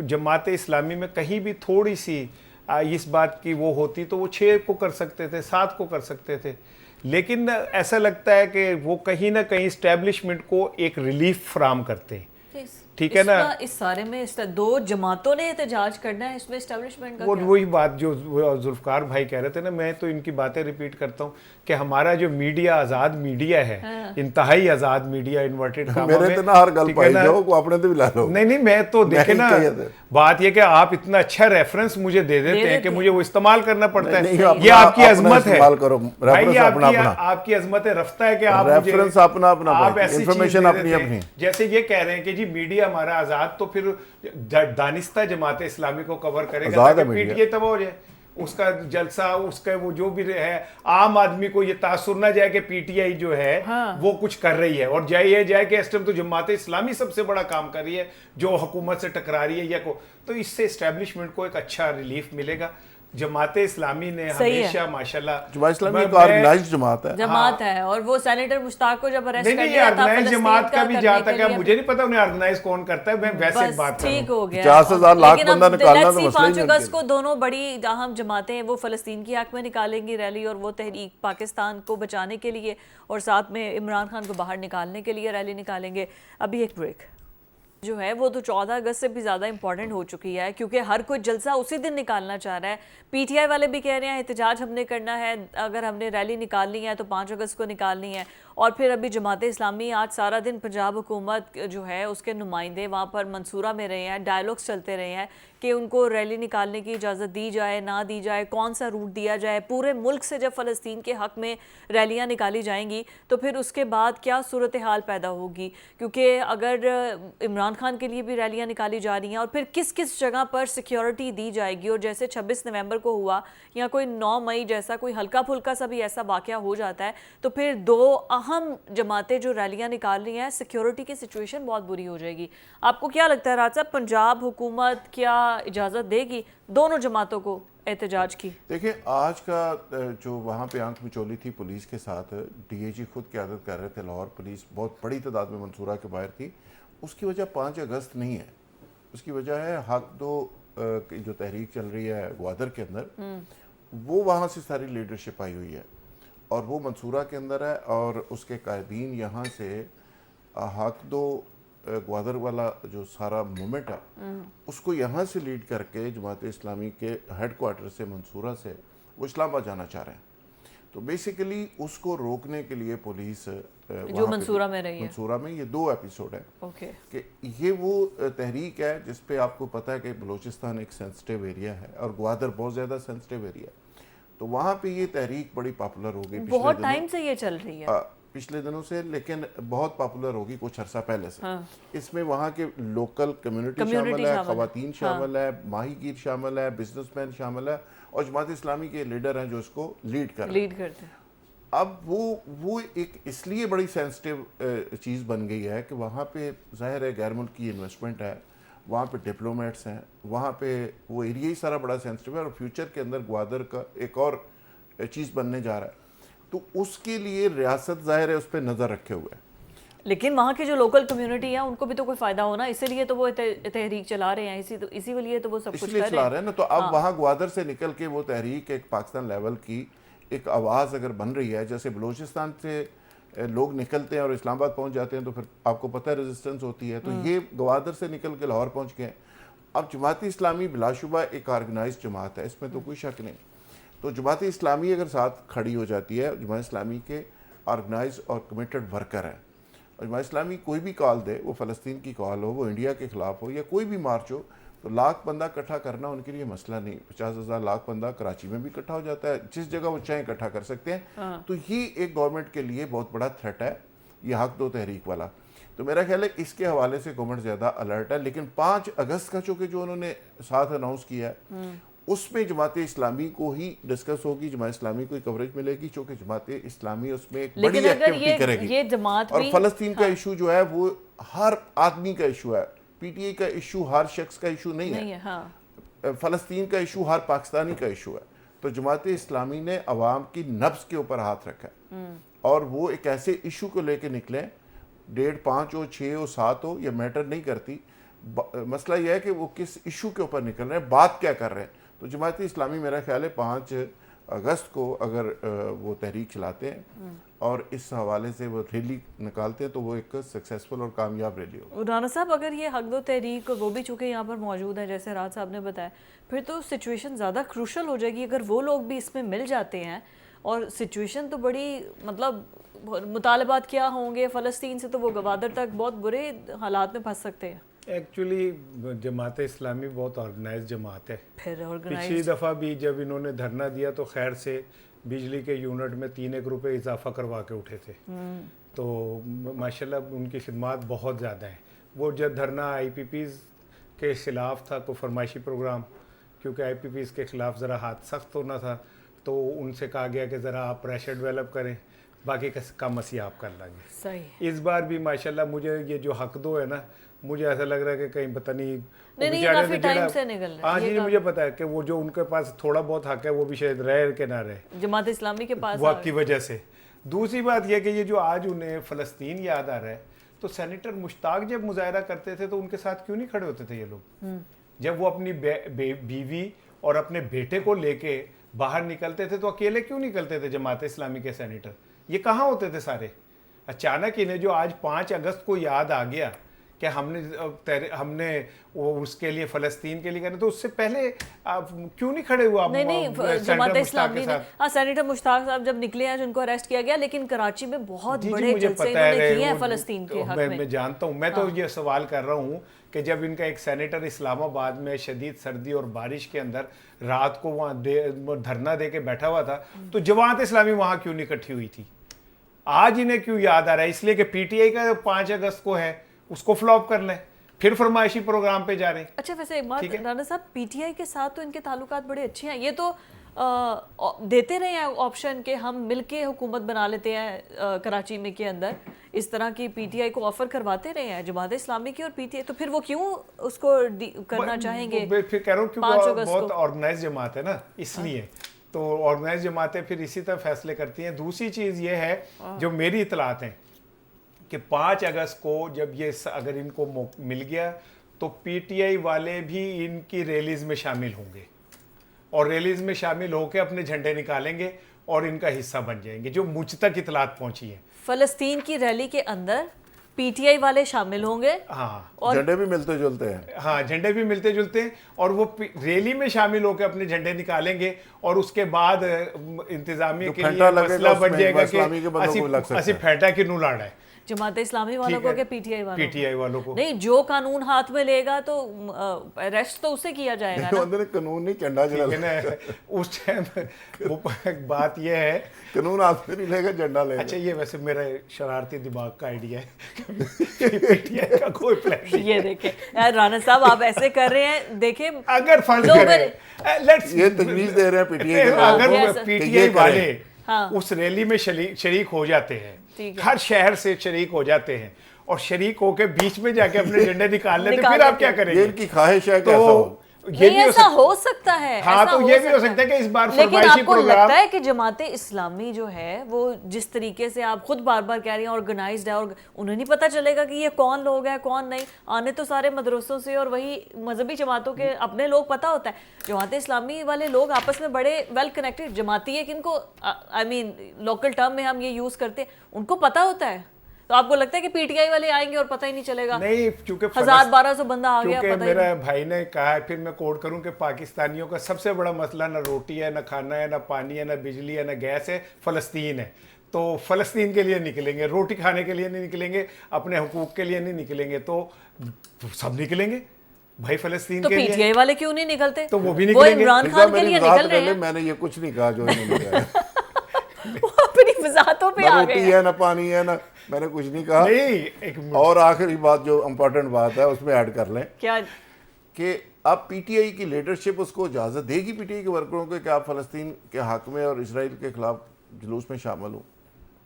جماعت اسلامی میں کہیں بھی تھوڑی سی اس بات کی وہ ہوتی تو وہ 6 کو کر سکتے تھے، 7 کو کر سکتے تھے، لیکن ایسا لگتا ہے کہ وہ کہیں نہ کہیں اسٹیبلشمنٹ کو ایک ریلیف فراہم کرتے ہیں، ٹھیک ہے نا۔ اس سارے میں 2 جماعتوں نے احتجاج کرنا ہے، اس میں اسٹیبلشمنٹ کا کیا؟ وہی بات جو ذوالفقار بھائی کہہ رہے تھے نا، میں تو ان کی باتیں ریپیٹ کرتا ہوں کہ ہمارا جو میڈیا آزاد میڈیا ہے، انتہائی آزاد میڈیا انورٹڈ کاموں میں، میرے اتنا ہر گل پائی جاؤ کو اپنے تو بھی لا لو۔ نہیں میں تو دیکھیں نا، بات یہ کہ آپ اتنا اچھا ریفرنس مجھے دے دیتے ہیں کہ مجھے وہ استعمال کرنا پڑتا ہے، یہ آپ کی عظمت ہے بھائی، آپ کی عظمت ہے، رفتہ ہے کہ آپ ریفرنس اپنا اپنا، آپ ایسی چیز دے دیتے ہیں جیسے یہ کہہ رہے ہیں کہ جی میڈیا ہمارا آزاد تو پھر دانستہ جماعت اسلامی کو کور کرے گا آزاد ہے تاکہ میڈیا۔ PTI تباہ ہو جائے. اس کا جلسہ، اس کا وہ جو بھی ہے، عام آدمی کو یہ تاثر نہ جائے کہ PTI جو ہے وہ کچھ کر رہی ہے، اور یہ جائے کہ اس ٹائم تو جماعت اسلامی سب سے بڑا کام کر رہی ہے جو حکومت سے ٹکرا رہی ہے یا تو اس سے اسٹیبلشمنٹ کو ایک اچھا ریلیف ملے گا. جماعت اسلامی نے ہمیشہ ماشاءاللہ جماعت اسلامی ایک آرگنائزڈ جماعت ہے، جماعت ہے، اور وہ سینیٹر مشتاق کو جب اریسٹ کر نہیں لیا تھا آرگنائز فلسطین جماعت کا بھی جہاں تک ہے لیے، مجھے نہیں پتا انہیں آرگنائز کون کرتا ہے، میں ویسے ایک بات کر رہا ہوں. ٹھیک ہو گیا. 50,000 لاکھ لیکن بندہ اب نکالنا let's تو see مسئلہ ہی 5 نہیں اگست کو دونوں بڑی اہم جماعتیں وہ فلسطین کی حق میں نکالیں گی ریلی، اور وہ تحریک پاکستان کو بچانے کے لیے اور ساتھ میں عمران خان کو باہر نکالنے کے لیے ریلی نکالیں گے. ابھی ایک بریک جو ہے وہ تو 14 اگست سے بھی زیادہ امپورٹنٹ ہو چکی ہے، کیونکہ ہر کوئی جلسہ اسی دن نکالنا چاہ رہا ہے. PTI والے بھی کہہ رہے ہیں احتجاج ہم نے کرنا ہے، اگر ہم نے ریلی نکالنی ہے تو 5 اگست کو نکالنی ہے. اور پھر ابھی جماعت اسلامی آج سارا دن پنجاب حکومت جو ہے اس کے نمائندے وہاں پر منصورہ میں رہے ہیں، ڈائیلاگس چلتے رہے ہیں کہ ان کو ریلی نکالنے کی اجازت دی جائے نہ دی جائے، کون سا روٹ دیا جائے. پورے ملک سے جب فلسطین کے حق میں ریلیاں نکالی جائیں گی تو پھر اس کے بعد کیا صورتحال پیدا ہوگی، کیونکہ اگر عمران خان کے لیے بھی ریلیاں نکالی جا رہی ہیں اور پھر کس کس جگہ پر سیکیورٹی دی جائے گی. اور جیسے 26 نومبر کو ہوا یا کوئی 9 مئی جیسا کوئی ہلکا پھلکا سا بھی ایسا واقعہ ہو جاتا ہے تو پھر 2 اہم جماعتیں جو ریلیاں نکال رہی ہیں، سیکیورٹی کی سچویشن بہت بری ہو جائے گی. آپ کو کیا لگتا ہے راج صاحب، پنجاب حکومت کیا اجازت دے گی دونوں جماعتوں کو احتجاج کی؟ دیکھیں آج کا جو وہاں پہ آنکھ مچولی تھی پولیس کے ساتھ، DIG خود قیادت کر رہے تھے، لاہور پولیس بہت بڑی تعداد میں منصورہ کے باہر تھی. اس کی وجہ 5 اگست نہیں ہے، اس کی وجہ ہے حق دو کی جو تحریک چل رہی ہے گوادر کے اندر، وہ وہاں سے ساری لیڈرشپ آئی ہوئی ہے اور وہ منصورہ کے اندر ہے، اور اس کے قائدین یہاں سے حق دو گوادر والا جو سارا مومنٹ ہے اس کو یہاں سے لیڈ کر کے جماعت اسلامی کے ہیڈ کوارٹر سے منصورہ سے وہ اسلام آباد جانا چاہ رہے ہیں. تو بیسیکلی اس کو روکنے کے لیے پولیس جو منصورہ میں رہی ہے، منصورہ میں یہ 2 ایپیسوڈ ہیں کہ یہ وہ تحریک ہے جس پہ آپ کو پتہ ہے کہ بلوچستان ایک سینسٹیو ایریا ہے اور گوادر بہت زیادہ سینسٹیو ایریا ہے. تو وہاں پہ یہ تحریک بڑی پاپولر ہو گئی بہت ٹائم سے یہ چل رہی ہے، پچھلے دنوں سے، لیکن بہت پاپولر ہوگی کچھ عرصہ پہلے سے. اس میں وہاں کے لوکل کمیونٹی شامل ہے، خواتین شامل ہے، ماہی گیر شامل ہے، بزنس مین شامل ہے، اور جماعت اسلامی کے لیڈر ہیں جو اس کو لیڈ کرتے ہیں. اب وہ ایک اس لیے بڑی سینسٹیو چیز بن گئی ہے کہ وہاں پہ ظاہر ہے غیر ملکی انویسٹمنٹ ہے، وہاں پہ ڈپلومیٹس ہیں، وہاں پہ وہ ایریا ہی سارا بڑا سینسٹیو ہے، اور فیوچر کے اندر گوادر کا ایک اور چیز بننے جا رہا ہے. تو اس کے لیے ریاست ظاہر ہے اس پہ نظر رکھے ہوئے ہے. لیکن وہاں کی جو لوکل کمیونٹی ہے ان کو بھی تو کوئی فائدہ ہونا، اسی لیے تو وہ تحریک چلا رہے ہیں، اسی لیے تو وہ سب کچھ کر رہے ہیں نا. تو اب وہاں گوادر سے نکل کے وہ تحریک ایک پاکستان لیول کی ایک آواز اگر بن رہی ہے، جیسے بلوچستان سے لوگ نکلتے ہیں اور اسلام آباد پہنچ جاتے ہیں تو پھر آپ کو پتہ ہے ریزسٹنس ہوتی ہے، تو یہ گوادر سے نکل کے لاہور پہنچ گئے. اب جماعت اسلامی بلا شبہ ایک آرگنائزڈ جماعت ہے، اس میں تو کوئی شک نہیں. تو جماعت اسلامی اگر ساتھ کھڑی ہو جاتی ہے، جماعت اسلامی کے آرگنائز اور کمیٹڈ ورکر ہیں، اور جماعت اسلامی کوئی بھی کال دے، وہ فلسطین کی کال ہو، وہ انڈیا کے خلاف ہو، یا کوئی بھی مارچ ہو، تو 1 لاکھ بندہ اکٹھا کرنا ان کے لیے مسئلہ نہیں. 50,000 لاکھ بندہ کراچی میں بھی اکٹھا ہو جاتا ہے، جس جگہ وہ چاہیں اکٹھا کر سکتے ہیں. تو یہ ایک گورنمنٹ کے لیے بہت بڑا تھریٹ ہے یہ حق دو تحریک والا. تو میرا خیال ہے اس کے حوالے سے گورنمنٹ زیادہ الرٹ ہے. لیکن 5 اگست کا چونکہ جو انہوں نے ساتھ اناؤنس کیا ہے اس میں جماعت اسلامی کو ہی ڈسکس ہوگی، جماعت اسلامی کو کوریج ملے گی، چونکہ جماعت اسلامی اس میں ایک بڑی ایکٹیویٹی کرے گی. یہ جماعت اور فلسطین کا ایشو جو ہے وہ ہر آدمی کا ایشو ہے، PTI کا ایشو ہر شخص کا ایشو نہیں ہے، فلسطین کا ایشو ہر پاکستانی کا ایشو ہے. تو جماعت اسلامی نے عوام کی نبض کے اوپر ہاتھ رکھا ہے، اور وہ ایک ایسے ایشو کو لے کے نکلیں، 1.5 5 ہو 6 ہو 7 ہو، یہ میٹر نہیں کرتی. مسئلہ یہ ہے کہ وہ کس ایشو کے اوپر نکل رہے ہیں، بات کیا کر رہے ہیں. تو جماعت اسلامی میرا خیال ہے 5 اگست کو اگر وہ تحریک چلاتے ہیں اور اس حوالے سے وہ ریلی نکالتے ہیں تو وہ ایک سکسیسفل اور کامیاب ریلی ہوگی. رانا صاحب اگر یہ حق دو تحریک وہ بھی چونکہ یہاں پر موجود ہے جیسے راج صاحب نے بتایا، پھر تو سچویشن زیادہ کروشل ہو جائے گی اگر وہ لوگ بھی اس میں مل جاتے ہیں. اور سچویشن تو بڑی مطلب مطالبات کیا ہوں گے فلسطین سے، تو وہ گوادر تک بہت برے حالات میں پھنس سکتے ہیں. ایکچولی جماعت اسلامی بہت آرگنائز جماعت ہے. پچھلی پچھلی دفعہ بھی جب انہوں نے دھرنا دیا تو خیر سے بجلی کے یونٹ میں 3 روپے اضافہ کروا کے اٹھے تھے. تو ماشاءاللہ ان کی خدمات بہت زیادہ ہیں. وہ جو دھرنا IPPs کے خلاف تھا، کوئی فرمائشی پروگرام، کیونکہ IPPs کے خلاف ذرا ہاتھ سخت ہونا تھا، تو ان سے کہا گیا کہ ذرا آپ پریشر ڈیولپ کریں، باقی کا کام اسی آپ کر لیں گے. صحیح. اس بار بھی ماشاءاللہ مجھے یہ جو حق دو ہے نا، مجھے ایسا لگ رہا ہے کہ کہیں پتہ نہیں نہیں کافی ٹائم سے نکل رہا ہے. ہاں جی مجھے پتا ہے کہ وہ جو ان کے پاس تھوڑا بہت حق ہے وہ بھی شاید رہے کہ نہ رہے جماعت اسلامی کے پاس وقت کی وجہ سے. دوسری بات یہ کہ یہ جو آج انہیں فلسطین یاد آ رہا ہے، تو سینیٹر مشتاق جب مظاہرہ کرتے تھے تو ان کے ساتھ کیوں نہیں کھڑے ہوتے تھے یہ لوگ؟ جب وہ اپنی بیوی اور اپنے بیٹے کو لے کے باہر نکلتے تھے تو اکیلے کیوں نکلتے تھے جماعت اسلامی کے سینیٹر؟ یہ کہاں ہوتے تھے سارے؟ اچانک انہیں جو آج 5 اگست کو یاد آ گیا کہ ہم نے وہ اس کے لیے فلسطین کے لیے کرنا، تو اس سے پہلے کیوں نہیں کھڑے ہوئے آپ؟ نہیں جماعت اسلامی نے، ہاں سینیٹر مشتاق صاحب جب نکلے ہیں جن کو اریسٹ کیا گیا، لیکن کراچی میں بہت بڑے جلسے انہوں نے کیے ہیں فلسطین کے حق میں. میں جانتا ہوں، میں تو یہ سوال کر رہا ہوں کہ جب ان کا ایک سینیٹر اسلام آباد میں شدید سردی اور بارش کے اندر رات کو وہاں دھرنا دے کے بیٹھا ہوا تھا، تو جماعت اسلامی وہاں کیوں نہیں اکٹھی ہوئی تھی؟ آج انہیں کیوں یاد آ رہا ہے؟ اس لیے کہ PTI کا 5 اگست کو ہے، اس کو فلاپ کر لیں، پھر فرمائشی پروگرام پہ جا رہے ہیں. اچھا ویسے ایک بات رانا صاحب، PTI کے ساتھ تو ان کے تعلقات بڑے اچھے ہیں، یہ تو دیتے رہے ہیں آپشن کہ ہم مل کے حکومت بنا لیتے ہیں کراچی میں کے اندر، اس طرح کی PTI کو آفر کرواتے رہے ہیں جماعت اسلامی کی اور PTI، تو پھر وہ کیوں اس کو کرنا چاہیں گے؟ پھر کہہ رہا ہوں کیونکہ بہت آرگنائز جماعت ہے نا، اس لیے تو آرگنائز جماعتیں پھر اسی طرح فیصلے کرتی ہیں. دوسری چیز یہ ہے جو میری اطلاعات ہیں کہ 5 اگست کو جب یہ اگر ان کو مل گیا تو PTI والے بھی ان کی ریلیز میں شامل ہوں گے، اور ریلیز میں شامل ہو کے اپنے جھنڈے نکالیں گے اور ان کا حصہ بن جائیں گے، جو مجھ تک اطلاعات پہنچی ہیں. فلسطین کی ریلی کے اندر PTI والے شامل ہوں گے، ہاں جھنڈے بھی ملتے جلتے ہیں، ہاں جھنڈے بھی ملتے جلتے ہیں، اور وہ ریلی میں شامل ہو کے اپنے جھنڈے نکالیں گے، اور اس کے بعد انتظامیہ کے لیے مسئلہ بن جائے گا کہ اسی پھیٹا کی نو لاڑا ہے جماعت اسلامی والوں کو کہ PTI والوں کو. نہیں، جو قانون ہاتھ میں لے گا تو اریسٹ تو اسے کیا جائے گا نا. قانون نہیں، جھنڈا جلا اس ٹائم وہ بات یہ ہے قانون ہاتھ میں نہیں لے گا، جھنڈا لے گا. اچھا یہ ویسے میرا شرارتی دماغ کا آئیڈیا ہے PTI کا کوئی پلان نہیں. یہ دیکھیں رانا صاحب آپ ایسے کر رہے ہیں، دیکھیں اگر فرض کریں یہ تجویز دے رہے ہیں PTI کے، اگر PTI والے اس ریلی میں شریک ہو جاتے ہیں، ہر شہر سے شریک ہو جاتے ہیں اور شریک ہو کے بیچ میں جا کے اپنے جھنڈے نکال لیتے، پھر آپ کیا کریں گے؟ یہ ان کی خواہش ہے کہ ایسا ہو. یہ ایسا ہو سکتا ہے، ہاں تو یہ بھی ہو سکتا ہے کہ اس بار لیکن فرمائشی آپ کو پروگرام، لگتا ہے کہ جماعت اسلامی جو ہے وہ جس طریقے سے آپ خود بار بار کہہ رہی ہیں آرگنائزڈ ہے، اور انہیں نہیں پتہ چلے گا کہ یہ کون لوگ ہیں کون نہیں؟ آنے تو سارے مدرسوں سے اور وہی مذہبی جماعتوں کے اپنے لوگ پتہ ہوتا ہے. جماعت اسلامی والے لوگ آپس میں بڑے ویل کنیکٹڈ، جماعتی ہے کن کو لوکل ٹرم میں ہم یہ یوز کرتے ہیں، ان کو پتہ ہوتا ہے. تو آپ کو لگتا ہے کہ PTI والے آئیں گے اور پتہ ہی نہیں چلے گا؟ نہیں، چونکہ 1200 بندہ آ گیا، کیونکہ میرا بھائی نے کہا ہے، پھر میں کوٹ کروں کہ پاکستانیوں کا سب سے بڑا مسئلہ نہ روٹی ہے، نہ کھانا ہے، نہ پانی ہے، نہ بجلی ہے، نہ گیس ہے، فلسطین ہے. تو فلسطین کے لیے نکلیں گے، روٹی کھانے کے لیے نہیں نکلیں گے، اپنے حقوق کے لیے نہیں نکلیں گے، تو سب نکلیں گے بھائی فلسطین کے لیے. تو PTI والے کیوں نہیں نکلتے؟ تو وہ بھی نکلیں گے. عمران خان کے لیے نکل رہے ہیں. میں نے یہ کچھ نہیں کہا جو انہوں نے کہا. وہ اپنی وضاحتوں پہ آ گئے. روٹی ہے نہ پانی ہے، نہ میں نے کچھ نہیں کہا. اور آخری بات جو امپورٹنٹ بات ہے اس میں ایڈ کر لیں کیا کہ اب PTI کی لیڈرشپ اس کو اجازت دے گی PTI کے ورکروں کو کہ آپ فلسطین کے حق میں اور اسرائیل کے خلاف جلوس میں شامل ہوں؟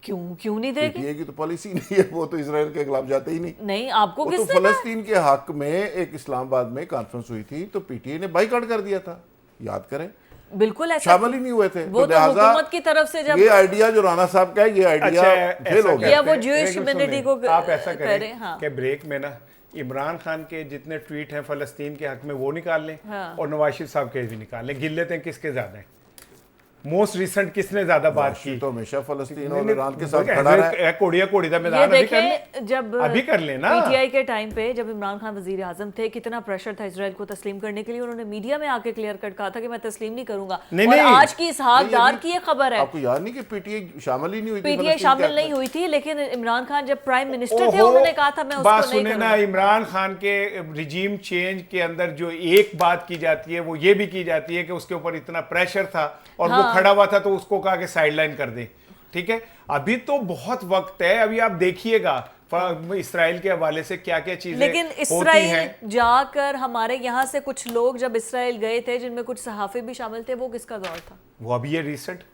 کیوں نہیں دے گی؟ PTI کی تو پالیسی نہیں ہے، وہ تو اسرائیل کے خلاف جاتے ہی نہیں. آپ کو کس نے فلسطین کے حق میں ایک اسلام آباد میں کانفرنس ہوئی تھی تو PTI نے بائیکاٹ کر دیا تھا، یاد کریں. بالکل ایسا شامل ہی نہیں ہوئے تھے. وہ تو حکومت کی طرف سے جب یہ آئیڈیا جو رانا صاحب کا ہے یہ آئیڈیا فیل ہو گیا. یا وہ جوئش کمیونٹی کو آپ ایسا کریں کہ بریک میں نا عمران خان کے جتنے ٹویٹ ہیں فلسطین کے حق میں وہ نکال لیں اور نواز شریف صاحب کے بھی نکال لیں، گن لیتے ہیں کس کے زیادہ ہیں. موسٹ ریسنٹ کس نے زیادہ بات کی؟ تو ہمیشہ فلسطین اور ایران کے ساتھ کھڑا رہا ہے. کوڑی دا میدان ابھی کر لیں، جب ابھی کر لیں نا. PTI کے ٹائم پہ جب عمران خان وزیر اعظم تھے کتنا پریشر تھا اسرائیل کو تسلیم کرنے کے لیے، انہوں نے میڈیا میں آ کے کلیئر کٹ کہا تھا کہ میں تسلیم نہیں کروں گا. اور آج کی اسحاق ڈار کی یہ خبر ہے. آپ کو یاد نہیں کہ PTI شامل ہی نہیں ہوئی تھی؟ PTI شامل نہیں ہوئی تھی، لیکن عمران خان جب پرائم منسٹر تھے انہوں نے کہا تھا میں اس کو نہیں کروں گا. عمران خان کے رجیم چینج کے اندر جو ایک بات کی جاتی ہے وہ یہ بھی کی جاتی ہے کہ اس کے اوپر اتنا پریشر تھا اور وہ کھڑا ہوا تھا تو اس کو کہا کہ سائیڈ لائن کر دیں. ٹھیک ہے، ابھی تو بہت وقت ہے. ابھی آپ دیکھیے گا اسرائیل کے حوالے سے کیا کیا چیزیں لیکن ہوتی اسرائیل ہیں. جا کر ہمارے یہاں سے کچھ لوگ جب اسرائیل گئے تھے جن میں کچھ صحافی بھی شامل تھے, وہ کس کا دور تھا؟ وہ ابھی یہ ریسنٹ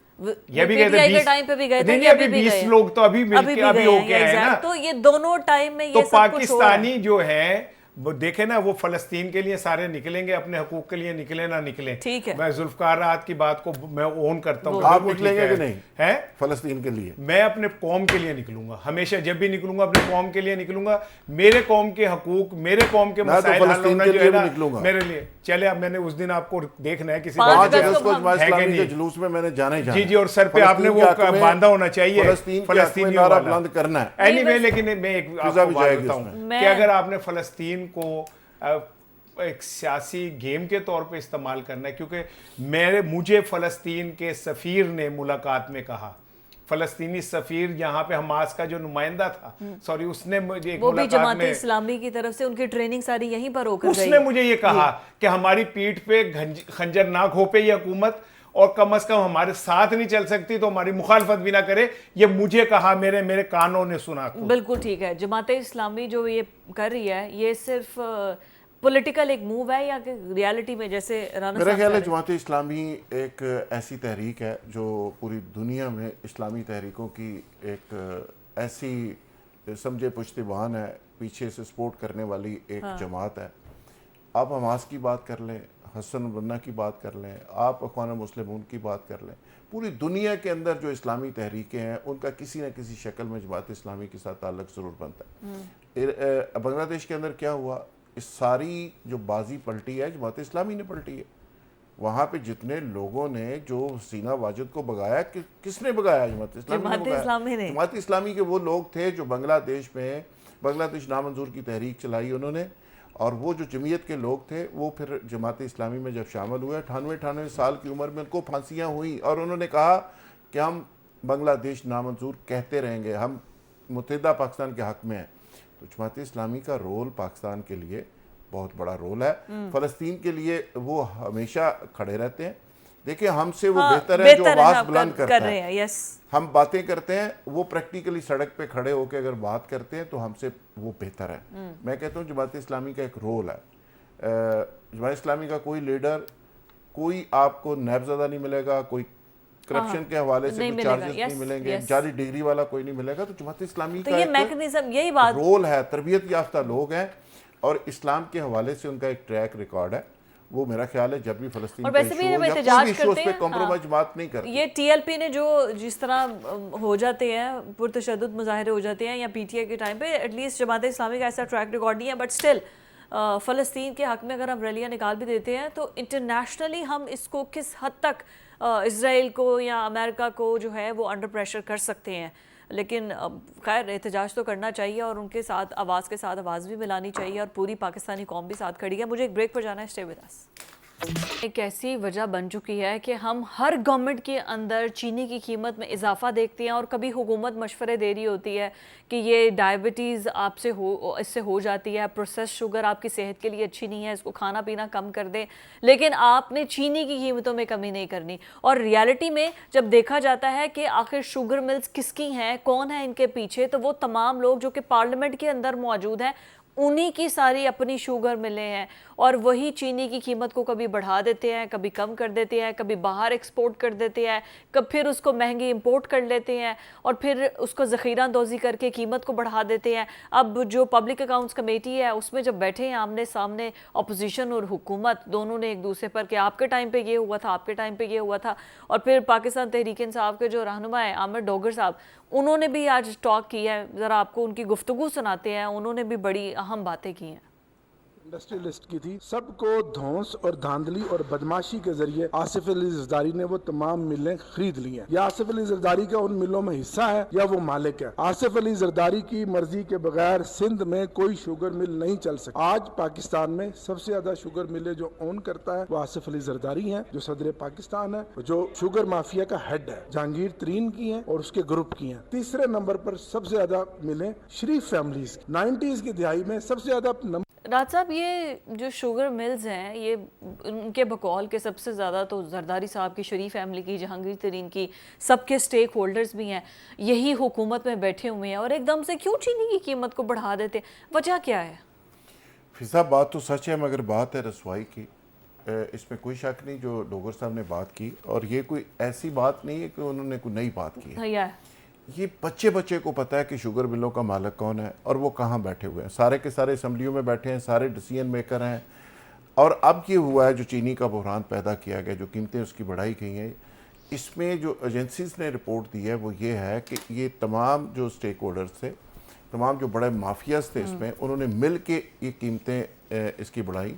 یہ بھی گئے تھے ٹائم پہ بھی گئے تھے, ابھی 20 لوگ تو ابھی مل کے ابھی ہو کے ہیں نا. تو یہ دونوں ٹائم میں یہ تو سب کچھ ہو رہا ہے. پاکستانی جو ہیں وہ دیکھیں نا, وہ فلسطین کے لیے سارے نکلیں گے, اپنے حقوق کے لیے نکلیں نہ نکلیں. ٹھیک ہے, میں ذوالفقار راحت کی بات کو میں اون کرتا ہوں. آپ نکلیں گے کہ نہیں ہے فلسطین کے لیے؟ میں اپنے قوم کے لیے نکلوں گا, ہمیشہ جب بھی نکلوں گا اپنے قوم کے لیے نکلوں گا. میرے قوم کے حقوق, میرے قوم کے مسائل حل ہونا جو ہے نا میرے لیے. چلے اب میں نے اس دن آپ کو دیکھنا ہے کسی 5 اگست کو جماعت اسلامی کے جلوس میں میں نے جانا ہی جانا. جی جی, اور سر پہ آپ نے وہ باندھا ہونا چاہیے فلسطین نعرہ بلند کرنا ہے. اینی وے, لیکن میں ایک آپ کو بات بتاؤں کہ اگر آپ نے فلسطین کو ایک سیاسی گیم کے طور پہ استعمال کرنا ہے, کیونکہ مجھے فلسطین کے سفیر نے ملاقات میں کہا, فلسطینی سفیر یہاں پہ حماس کا جو نمائندہ تھا, سوری, اس نے مجھے ایک وہ بھی ملاقات جماعت میں اسلامی کی طرف سے ان کی ٹریننگ ساری یہیں پر ہو کر گئی. اس نے مجھے یہ کہا کہ ہماری پیٹھ پہ خنجر نہ گھوپے یہ حکومت, اور کم از کم ہمارے ساتھ نہیں چل سکتی تو ہماری مخالفت بھی نہ کرے. یہ مجھے کہا, میرے کانوں نے سنا. بالکل ٹھیک ہے. جماعت اسلامی جو یہ کر رہی ہے یہ صرف پولیٹیکل ایک موو ہے یا کہ ریالٹی میں جیسے رانا میرا خیال ہے جماعت اسلامی ایک ایسی تحریک ہے جو پوری دنیا میں اسلامی تحریکوں کی ایک ایسی سمجھے پشتیبان ہے, پیچھے سے سپورٹ کرنے والی ایک جماعت ہے. آپ حماس کی بات کر لیں, حسن بنا کی بات کر لیں, آپ اخوان مسلمون کی بات کر لیں, پوری دنیا کے اندر جو اسلامی تحریکیں ہیں ان کا کسی نہ کسی شکل میں جماعت اسلامی کے ساتھ تعلق ضرور بنتا ہے. بنگلہ دیش کے اندر کیا ہوا, اس ساری جو بازی پلٹی ہے جماعت اسلامی نے پلٹی ہے. وہاں پہ جتنے لوگوں نے جو حسینہ واجد کو بگایا, کس نے بگایا؟ جماعت اسلامی نے. جماعت اسلامی کے وہ لوگ تھے جو بنگلہ دیش میں بنگلہ دیش نامنظور کی تحریک چلائی انہوں نے, اور وہ جو جمعیت کے لوگ تھے وہ پھر جماعت اسلامی میں جب شامل ہوئے 98 سال کی عمر میں ان کو پھانسیاں ہوئیں, اور انہوں نے کہا کہ ہم بنگلہ دیش نامنظور کہتے رہیں گے, ہم متحدہ پاکستان کے حق میں ہیں. تو جماعت اسلامی کا رول پاکستان کے لیے بہت بڑا رول ہے. فلسطین کے لیے وہ ہمیشہ کھڑے رہتے ہیں. دیکھیں ہم سے وہ بہتر ہے جو آواز بلند کرتا ہے. ہم باتیں کرتے ہیں, وہ پریکٹیکلی سڑک پہ کھڑے ہو کے اگر بات کرتے ہیں تو ہم سے وہ بہتر ہے. میں کہتا ہوں جماعت اسلامی کا ایک رول ہے. جماعت اسلامی کا کوئی لیڈر, کوئی آپ کو نیب زدہ نہیں ملے گا, کوئی کرپشن کے حوالے سے کوئی چارجز نہیں ملیں گے, جعلی ڈگری والا کوئی نہیں ملے گا. تو جماعت اسلامی کا ایک رول ہے, تربیت یافتہ لوگ ہیں, اور اسلام کے حوالے سے ان کا ایک ٹریک ریکارڈ ہے. وہ میرا خیال ہے جب بھی فلسطین کا ایشو ہو یا کوئی ایشو اس پہ کمپرومائز بات نہیں کرتی. یہ ٹی ایل پی نے جو جس طرح ہو جاتے ہیں, پرتشدد مظاہرے ہو جاتے ہیں, یا پی ٹی آئی کے ٹائم پہ ایٹ لیسٹ جماعت اسلامی کا ایسا ٹریک ریکارڈ نہیں ہے, بٹ سٹل فلسطین کے حق میں اگر ہم ریلیاں نکال بھی دیتے ہیں تو انٹرنیشنلی ہم اس کو کس حد تک اسرائیل کو یا امریکہ کو جو ہے وہ انڈر پریشر کر سکتے ہیں. لیکن خیر احتجاج تو کرنا چاہیے, اور ان کے ساتھ آواز کے ساتھ آواز بھی ملانی چاہیے, اور پوری پاکستانی قوم بھی ساتھ کھڑی ہے. مجھے ایک بریک پر جانا ہے, اسٹے ود اس. ایک ایسی وجہ بن چکی ہے کہ ہم ہر گورنمنٹ کے اندر چینی کی قیمت میں اضافہ دیکھتے ہیں, اور کبھی حکومت مشورے دے رہی ہوتی ہے کہ یہ ڈائبٹیز آپ سے اس سے ہو جاتی ہے, پروسیس شوگر آپ کی صحت کے لیے اچھی نہیں ہے, اس کو کھانا پینا کم کر دیں, لیکن آپ نے چینی کی قیمتوں میں کمی نہیں کرنی. اور ریالٹی میں جب دیکھا جاتا ہے کہ آخر شوگر ملز کس کی ہیں, کون ہے ان کے پیچھے, تو وہ تمام لوگ جو کہ پارلیمنٹ کے اندر موجود ہیں انہی کی ساری اپنی شوگر ملیں ہیں, اور وہی چینی کی قیمت کو کبھی بڑھا دیتے ہیں, کبھی کم کر دیتے ہیں, کبھی باہر ایکسپورٹ کر دیتے ہیں, کب پھر اس کو مہنگی امپورٹ کر لیتے ہیں, اور پھر اس کو ذخیرہ اندوزی کر کے قیمت کو بڑھا دیتے ہیں. اب جو پبلک اکاؤنٹس کمیٹی ہے اس میں جب بیٹھے ہیں آمنے سامنے اپوزیشن اور حکومت, دونوں نے ایک دوسرے پر کہ آپ کے ٹائم پہ یہ ہوا تھا, آپ کے ٹائم پہ یہ ہوا تھا, اور پھر پاکستان تحریک انصاف کے جو رہنما ہیں عامر ڈوگر صاحب, انہوں نے بھی آج ٹاک کی ہے. ذرا آپ کو ان کی گفتگو سناتے ہیں, انہوں نے بھی بڑی اہم باتیں کی ہیں. انڈسٹریلسٹ کی تھی, سب کو دھونس اور دھاندلی اور بدماشی کے ذریعے آصف علی زرداری نے وہ تمام ملیں خرید لی ہیں. یا آصف علی زرداری کا ان ملوں میں حصہ ہے یا وہ مالک ہے. آصف علی زرداری کی مرضی کے بغیر سندھ میں کوئی شوگر مل نہیں چل سکتا. آج پاکستان میں سب سے زیادہ شوگر ملیں جو اون کرتا ہے وہ آصف علی زرداری ہیں, جو صدر پاکستان ہے, جو شوگر مافیا کا ہیڈ ہے, جہانگیر ترین کی ہیں اور اس کے گروپ کی ہیں. تیسرے نمبر پر سب سے زیادہ ملیں شریف فیملیز. 90s کی دہائی میں سب سے زیادہ راج صاحب یہ جو شوگر ملز ہیں یہ ان کے بقول کے سب سے زیادہ تو زرداری صاحب کی، شریف فیملی کی، جہانگیر ترین کی، سب کے سٹیک ہولڈرز بھی ہیں، یہی حکومت میں بیٹھے ہوئے ہیں، اور ایک دم سے کیوں چینی کی قیمت کو بڑھا دیتے؟ وجہ کیا ہے؟ فضا بات تو سچ ہے، مگر بات ہے رسوائی کی، اس میں کوئی شک نہیں جو ڈوگر صاحب نے بات کی، اور یہ کوئی ایسی بات نہیں ہے کہ انہوں نے کوئی نئی بات کی ہے۔ یہ بچے کو پتہ ہے کہ شوگر ملوں کا مالک کون ہے اور وہ کہاں بیٹھے ہوئے ہیں، سارے کے سارے اسمبلیوں میں بیٹھے ہیں، سارے ڈیسیژن میکر ہیں، اور اب یہ ہوا ہے جو چینی کا بحران پیدا کیا گیا، جو قیمتیں اس کی بڑھائی گئی ہیں، اس میں جو ایجنسیز نے رپورٹ دی ہے وہ یہ ہے کہ یہ تمام جو سٹیک ہولڈرز تھے، تمام جو بڑے مافیاز تھے اس میں، انہوں نے مل کے یہ قیمتیں اس کی بڑھائی،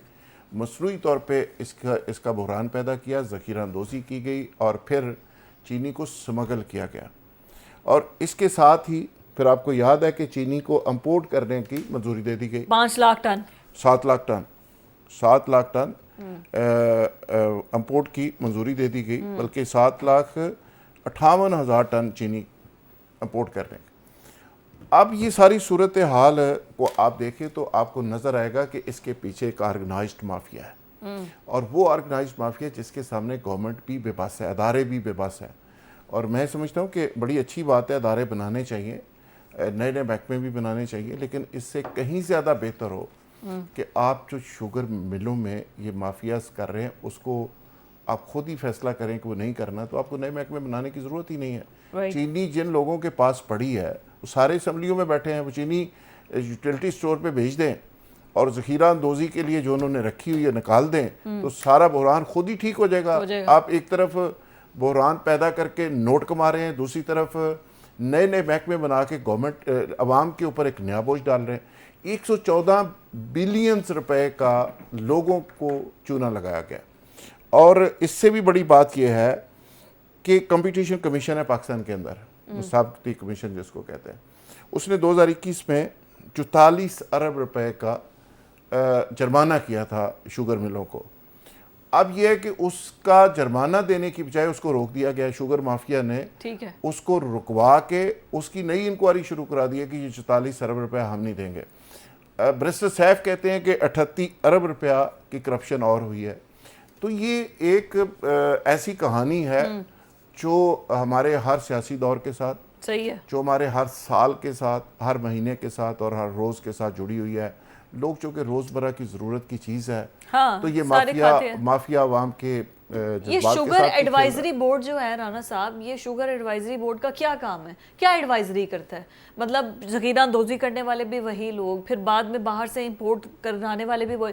مصنوعی طور پہ اس کا بحران پیدا کیا، ذخیرہ اندوزی کی گئی، اور پھر چینی کو سمگل کیا گیا، اور اس کے ساتھ ہی پھر آپ کو یاد ہے کہ چینی کو امپورٹ کرنے کی منظوری دے دی گئی، 5 lakh ton 7 lakh ton import کی منظوری دے دی گئی، بلکہ 7,58,000 ٹن چینی امپورٹ کرنے کی۔ اب یہ ساری صورتحال کو آپ دیکھیں تو آپ کو نظر آئے گا کہ اس کے پیچھے ایک آرگنائزڈ مافیا ہے، اور وہ آرگنائزڈ مافیا جس کے سامنے گورنمنٹ بھی بے بس ہے، ادارے بھی بے بس ہیں، اور میں سمجھتا ہوں کہ بڑی اچھی بات ہے، ادارے بنانے چاہیے، نئے محکمے بھی بنانے چاہیے، لیکن اس سے کہیں زیادہ بہتر ہو کہ آپ جو شوگر ملوں میں یہ مافیاز کر رہے ہیں اس کو آپ خود ہی فیصلہ کریں کہ وہ نہیں کرنا، تو آپ کو نئے محکمے بنانے کی ضرورت ہی نہیں ہے۔ چینی جن لوگوں کے پاس پڑی ہے وہ سارے اسمبلیوں میں بیٹھے ہیں، وہ چینی یوٹیلٹی سٹور پہ بھیج دیں اور ذخیرہ اندوزی کے لیے جو انہوں نے رکھی ہوئی ہے نکال دیں، تو سارا بحران خود ہی ٹھیک ہو جائے گا۔ آپ ایک طرف بحران پیدا کر کے نوٹ کما رہے ہیں، دوسری طرف نئے محکمے بنا کے گورنمنٹ عوام کے اوپر ایک نیا بوجھ ڈال رہے ہیں۔ 114 بلین روپے کا لوگوں کو چونا لگایا گیا، اور اس سے بھی بڑی بات یہ ہے کہ کمپٹیشن کمیشن ہے پاکستان کے اندر، مسابقتی کمیشن جس کو کہتے ہیں، اس نے 2021 میں 44 ارب روپے کا جرمانہ کیا تھا شوگر ملوں کو۔ اب یہ ہے کہ اس کا جرمانہ دینے کی بجائے اس کو روک دیا گیا، شوگر مافیا نے اس کو رکوا کے اس کی نئی انکوائری شروع کرا دی ہے کہ یہ 44 ارب روپے ہم نہیں دیں گے۔ برسٹر سیف کہتے ہیں کہ 38 ارب روپیہ کی کرپشن اور ہوئی ہے۔ تو یہ ایک ایسی کہانی ہے جو ہمارے ہر سیاسی دور کے ساتھ، صحیح ہے، جو ہمارے ہر سال کے ساتھ، ہر مہینے کے ساتھ اور ہر روز کے ساتھ جڑی ہوئی ہے۔ لوگ چونکہ روزمرہ کی ضرورت کی چیز ہے، تو یہ مافیا عوام کے یہ شوگر ایڈوائزری بورڈ جو ہے رانا صاحب، یہ شوگر ایڈوائزری بورڈ کا کیا کام ہے؟ کیا ایڈوائزری کرتا ہے؟ مطلب ذخیرہ اندوزی کرنے والے بھی وہی لوگ، پھر بعد میں باہر سے امپورٹ کرانے والے بھی وہی،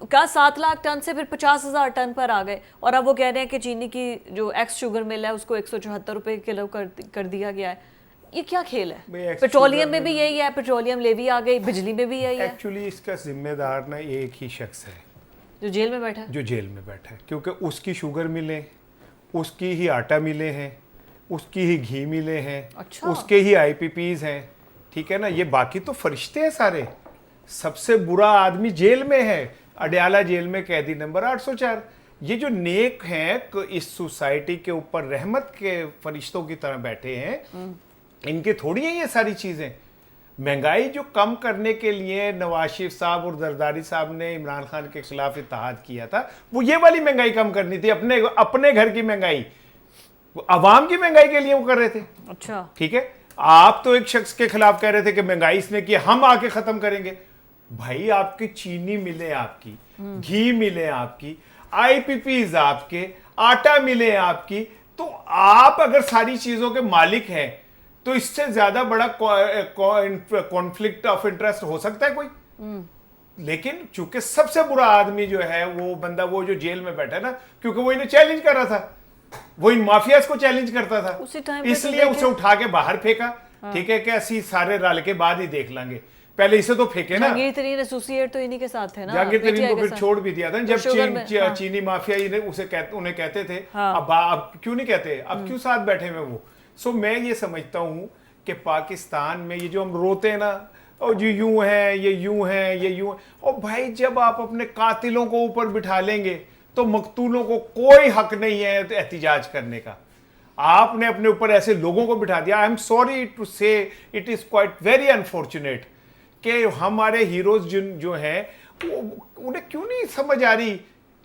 کیا 7 لاکھ ٹن سے پھر 50,000 ٹن پر آ گئے، اور اب وہ کہہ رہے ہیں کہ چینی کی جو ایکس شوگر مل ہے اس کو 174 روپے کلو کر دیا گیا ہے۔ یہ کیا کھیل ہے؟ پیٹرولیم میں بھی یہی ہے، پیٹرولیم لیوی آ گئی، بجلی میں بھی یہی ہے۔ ایکچولی اس کا ذمہ دار نا ایک ہی شخص ہے جو جیل میں بیٹھا ہے، جو جیل میں بیٹھا ہے، کیونکہ اس کی شوگر ملیں، اس کی ہی آٹا ملیں ہیں، اس کی ہی گھی ملیں ہیں، اس کے ہی آئی پی پیز ہیں، ٹھیک ہے نا۔ یہ باقی تو فرشتے ہیں سارے۔ سب سے برا آدمی جیل میں ہے، اڈیالہ جیل میں قیدی نمبر 804۔ یہ جو نیک ہیں اس سوسائٹی کے اوپر رحمت کے فرشتوں کی طرح بیٹھے ہیں، ان کے تھوڑی ہیں یہ ساری چیزیں۔ مہنگائی جو کم کرنے کے لیے نواز شریف صاحب اور زرداری صاحب نے عمران خان کے خلاف اتحاد کیا تھا، وہ یہ والی مہنگائی کم کرنی تھی، اپنے گھر کی مہنگائی، عوام کی مہنگائی کے لیے وہ کر رہے تھے۔ اچھا ٹھیک ہے، آپ تو ایک شخص کے خلاف کہہ رہے تھے کہ مہنگائی اس نے کی، ہم آ کے ختم کریں گے۔ بھائی آپ کی چینی ملے، آپ کی گھی ملے، آپ کی آئی پی پیز، آپ کے آٹا ملے آپ کی، تو آپ اگر ساری چیزوں کے مالک ہیں تو اس سے زیادہ بڑا کانفلکٹ آف انٹرسٹ ہو سکتا ہے کوئی؟ لیکن چونکہ سب سے برا آدمی جو ہے وہ بندہ، وہ جو جیل میں بیٹھا ہے نا، کیونکہ وہ انہیں چیلنج کر رہا تھا، وہ ان مافیاز کو چیلنج کرتا تھا، اس لیے اسے اٹھا کے باہر پھینکا۔ ٹھیک ہے کہ اسی سارے رال کے بعد ہی دیکھ لیں گے، پہلے اسے تو پھینکے نا۔ جہانگیر ترین ایسوسیٹ تو انہی کے ساتھ تھے نا، جہانگیر ترین کو پھر چھوڑ بھی دیا تھا جب چینی مافیا انہیں کہتے تھے، اب کیوں نہیں کہتے، اب کیوں ساتھ بیٹھے ہوئے وہ۔ سو میں یہ سمجھتا ہوں کہ پاکستان میں یہ جو ہم روتے ہیں نا، اور یہ یوں ہے، یہ یوں ہے، یہ یوں ہے، اور بھائی جب آپ اپنے قاتلوں کو اوپر بٹھا لیں گے تو مقتولوں کو کوئی حق نہیں ہے احتجاج کرنے کا۔ آپ نے اپنے اوپر ایسے لوگوں کو بٹھا دیا۔ آئی ایم سوری ٹو سے it is quite very unfortunate کہ ہمارے ہیروز جو ہیں انہیں کیوں نہیں سمجھ آ رہی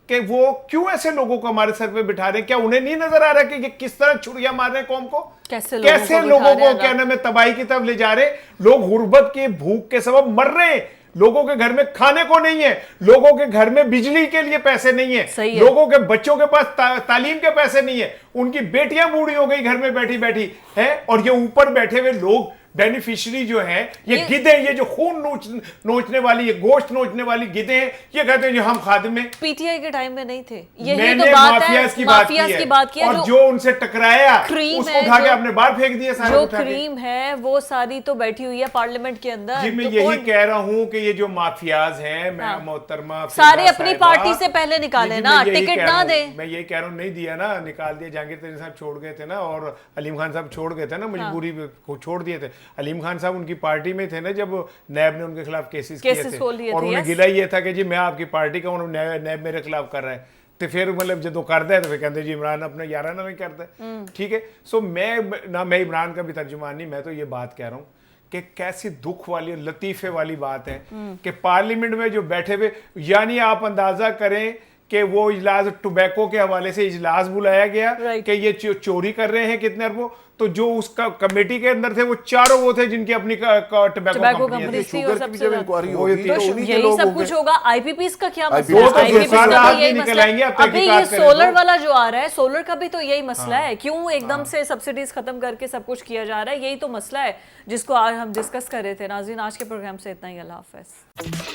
کہ وہ کیوں ایسے لوگوں کو ہمارے سر پہ بٹھا رہے ہیں؟ کیا انہیں نہیں نظر آ رہا کہ یہ کس طرح چھڑیاں مار رہے ہیں قوم کو؟ کیسے لوگوں کو کیا نام ہے تباہی کی طرف لے جا رہے؟ لوگ غربت کی بھوک کے سبب مر رہے ہیں، لوگوں کے گھر میں کھانے کو نہیں ہے، لوگوں کے گھر میں بجلی کے لیے پیسے نہیں ہیں، لوگوں کے بچوں کے پاس تعلیم کے پیسے نہیں ہیں، ان کی بیٹیاں بوڑھی ہو گئی گھر میں بیٹھی بیٹھی ہیں، اور یہ اوپر بیٹھے ہوئے لوگ بینیفیشری جو ہیں یہ گدے، یہ جو خون نوچنے والی، یہ گوشت نوچنے والی گدے ہیں، یہ کہتے ہیں جو ہم خادم ہیں۔ پی ٹی آئی کے ٹائم میں نہیں تھے، میں نے مافیاز کی بات کی ہے، اور جو ان سے ٹکرایا اس کو اٹھا کے اپنے باہر پھینک دیا سارے جو کریم ہے وہ ساری تو بیٹھی ہوئی ہے پارلیمنٹ کے اندر۔ جی میں یہی کہہ رہا ہوں کہ یہ جو مافیاز ہیں، میں محترمہ سارے اپنی پارٹی سے پہلے نکالے نا، ٹکٹ نہ دیں۔ میں یہی کہہ رہا ہوں، نہیں دیا نا، نکال دیا، جہانگیر ترین صاحب چھوڑ گئے تھے نا، اور علیم خان صاحب چھوڑ گئے تھے نا، مجبوری کو چھوڑ دیے تھے۔ علیم خان صاحب ان کی پارٹی میں تھے نا جب نیب نے ان کے خلاف کیسز کیے تھے، اور انہیں گلا یہ تھا کہ جی میں آپ کی پارٹی کا ہوں، نیب میرے خلاف کر رہا ہے، تو پھر مطلب جب وہ کرتا ہے تو پھر کہتے ہیں جی عمران اپنے یارانہ نہیں کرتا ہے، ٹھیک ہے۔ سو میں عمران کا بھی ترجمان نہیں، میں تو یہ بات کہہ رہا ہوں کہ کیسی دکھ والی اور لطیفے والی بات ہے کہ پارلیمنٹ میں جو بیٹھے ہوئے، یعنی آپ اندازہ کریں کہ وہ اجلاس ٹوبیکو کے حوالے سے اجلاس بلایا گیا کہ یہ چوری کر رہے ہیں کتنے اربوں، تو جو اس کا کمیٹی کے اندر تھے وہ چاروں وہ تھے جن کی اپنی ٹوبیکو کمپنی تھی، شوگر کی جب انکوائری ہوگی تو انہی کے یہی لوگ سب ہوں گے۔ کچھ ہوگا۔ آئی پی پیز کا کیا مسئلہ وہ تو ہے؟ ابھی یہ سولر والا والا جو آ رہا ہے، سولر کا بھی تو یہی مسئلہ ہے، کیوں ایک دم سے سبسڈیز ختم کر کے سب کچھ کیا جا رہا ہے؟ یہی تو مسئلہ ہے جس کو آج ہم ڈسکس کر رہے تھے۔ ناظرین آج کے پروگرام سے اتنا ہی، اللہ حافظ۔